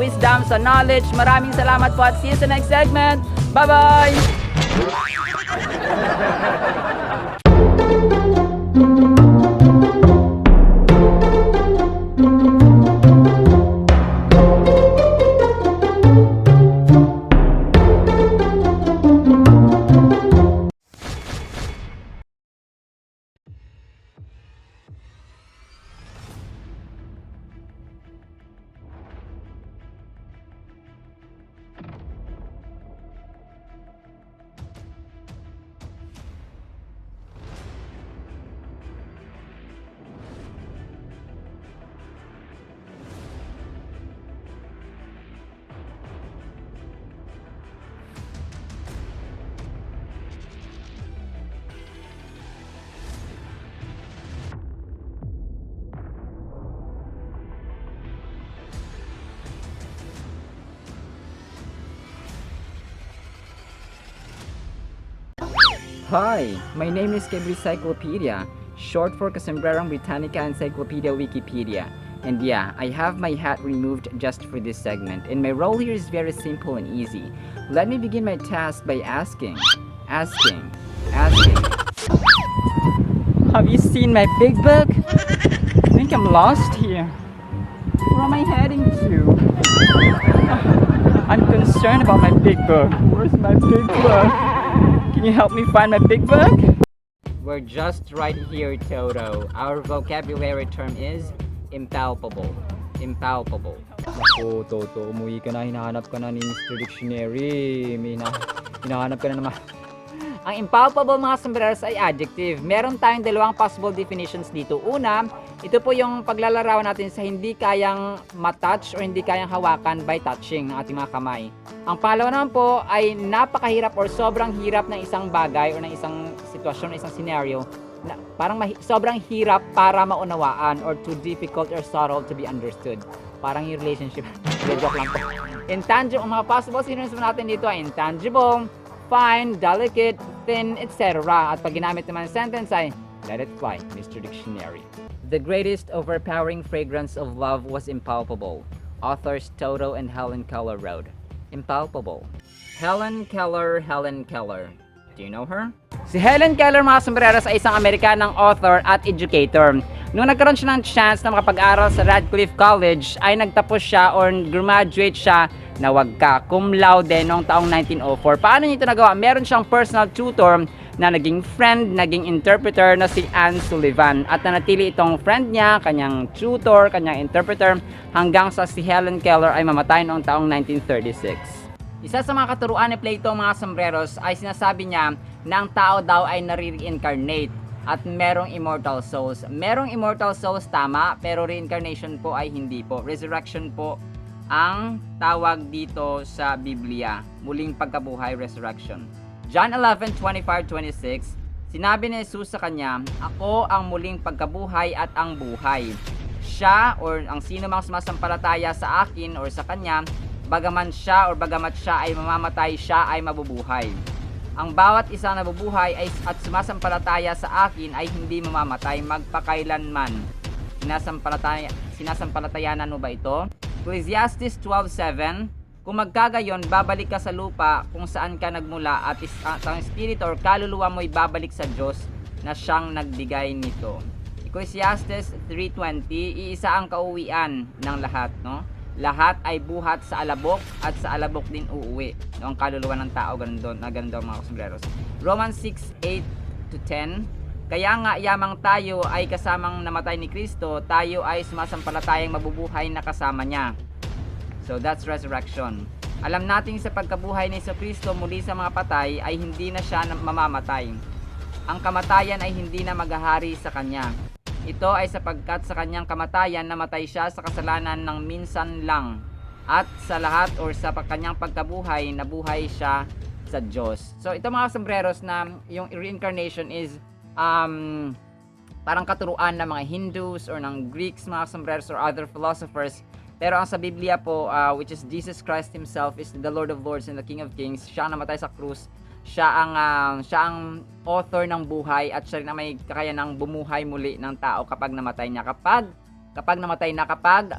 wisdom, sa knowledge. Maraming salamat po at see you sa next segment. Bye-bye! Hi, my name is Cyclopedia, short for Casombrerong Britannica Encyclopedia Wikipedia. And yeah, I have my hat removed just for this segment, and my role here is very simple and easy. Let me begin my task by asking. Have you seen my big book? I think I'm lost here. Where am I heading to? I'm concerned about my big book. Where's my big book? Can you help me find my big book? We're just right here, Toto. Our vocabulary term is impalpable. Impalpable. Ako, Toto, umuwi ka na. Hinahanap ka na ni Mr. Dictionary. Hinahanap ka na naman. Ang impalpable, mga sombreros, ay adjective. Meron tayong dalawang possible definitions dito. Una, ito po yung paglalarawan natin sa hindi kayang matouch or hindi kayang hawakan by touching ng ating mga kamay. Ang pangalawa naman po ay napakahirap or sobrang hirap ng isang bagay or ng isang sitwasyon, isang scenario na parang sobrang hirap para maunawaan or too difficult or subtle to be understood. Parang yung relationship. Joke lang po. Intangible, ang mga possible synonyms natin dito ay intangible, fine, delicate, thin, etc. At pag ginamit naman sa sentence ay let it fly, Mr. Dictionary. The greatest overpowering fragrance of love was impalpable. Authors Toto and Helen Keller wrote. Impalpable. Helen Keller. Do you know her? Si Helen Keller, mga sombreros, ay isang Amerikanang author at educator. Nung nagkaroon siya ng chance na makapag-aral sa Radcliffe College, ay nagtapos siya or graduate siya na wagka cum laude noong taong 1904. Paano niya ito nagawa? Meron siyang personal tutor na naging friend, naging interpreter na si Anne Sullivan. At nanatili itong friend niya, kanyang tutor, kanyang interpreter, hanggang sa si Helen Keller ay mamatay noong taong 1936. Isa sa mga katuruan ni Plato, mga sombreros, ay sinasabi niya na ang tao daw ay nare-reincarnate at merong immortal souls. Merong immortal souls, tama, pero reincarnation po ay hindi po. Resurrection po ang tawag dito sa Biblia. Muling pagkabuhay, resurrection. John 11:25-26, sinabi ni Jesus sa kanya, "Ako ang muling pagkabuhay at ang buhay. Siya or ang sino mang sumasampalataya sa akin or sa kanya, bagaman siya or bagamat siya ay mamamatay, siya ay mabubuhay. Ang bawat isang nabubuhay at sumasampalataya sa akin ay hindi mamamatay magpakailanman." Sinasampalatayanan mo ba ito? Ecclesiastes 12:7, kung magkagayon, babalik ka sa lupa kung saan ka nagmula at ang espiritu or kaluluwa mo'y babalik sa Diyos na siyang nagbigay nito. Ecclesiastes 3:20, iisa ang kauwian ng lahat, no? Lahat ay buhat sa alabok at sa alabok din uuwi. No, ang kaluluwa ng tao, ganun daw mga sombreros. Romans 6:8-10, kaya nga yamang tayo ay kasamang namatay ni Kristo, tayo ay sumasampalatayang mabubuhay na kasama niya. So that's resurrection. Alam natin sa pagkabuhay ni Kristo muli sa mga patay ay hindi na siya mamamatay. Ang kamatayan ay hindi na maghahari sa kanya. Ito ay sapagkat sa kanyang kamatayan namatay siya sa kasalanan ng minsan lang. At sa lahat or sa kanyang pagkabuhay nabuhay siya sa Diyos. So ito mga sombreros na yung reincarnation is parang katuruan ng mga Hindus or ng Greeks, mga sombreros or other philosophers. Pero ang sa Biblia po, which is Jesus Christ Himself is the Lord of Lords and the King of Kings. Siya ang namatay sa krus. Siya ang author ng buhay at siya rin ang may kakayanang bumuhay muli ng tao kapag namatay niya. Kapag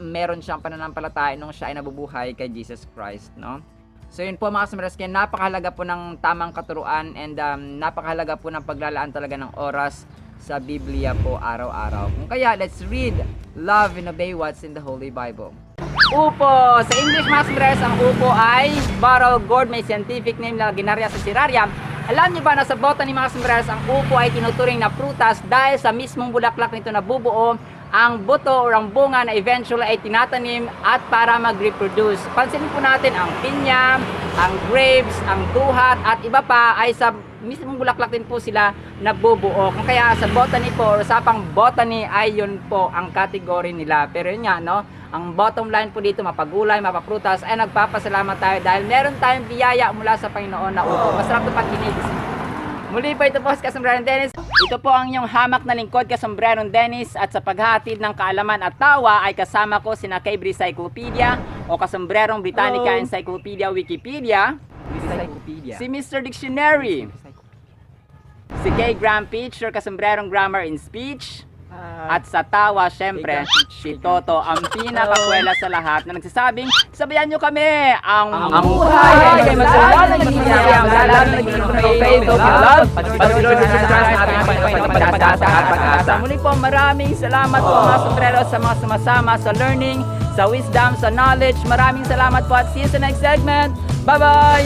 meron siyang pananampalataya nung siya ay nabubuhay kay Jesus Christ, no? So yun po mga sombreros, kaya napakahalaga po ng tamang katuruan and napakahalaga po ng paglalaan talaga ng oras sa Biblia po araw-araw. Kung kaya, let's read, love and obey what's in the Holy Bible. Upo! Sa English, mga sombreros, ang upo ay bottle gourd, may scientific name na Ginaria suceraria. Alam niyo ba na sa botany, mga sombreros, ang upo ay tinuturing na prutas dahil sa mismong bulaklak nito na bubuo ang buto o ang bunga na eventually ay tinatanim at para mag-reproduce. Pansinin po natin ang pinya, ang grapes, ang duhat at iba pa ay sa mismong bulaklak din po sila nabubuo. Kung kaya sa botany po or usapang botany ay yun po ang category nila. Pero yun nga, no? Ang bottom line po dito, mapagulay, mapaprutas, ay nagpapasalamat tayo dahil meron tayong biyaya mula sa Panginoon na upo. Masarap ito pagkinig. Muli po ito po si Kasombrerong Dennis. Ito po ang inyong hamak na lingkod, Kasombrerong Dennis. At sa paghatid ng kaalaman at tawa ay kasama ko sina Kebri Cyclopedia o Kasombrerong Britannica Encyclopedia Wikipedia. Si Mr. Dictionary. Si Kay Graham Teacher, kasombrerong grammar in speech. At sa tawa, syempre, si Toto, ang pinakakwela sa lahat na nagsasabing, sabayan nyo kami, ang buhay ay masarap na nagiging ang lahat na nagiging faith of love, pag-Lord sa pag-asa. Muli po, maraming salamat po mga sombrero sa mga sumasama sa learning, sa wisdom, sa knowledge. Maraming salamat po at see you sa next segment. Bye-bye!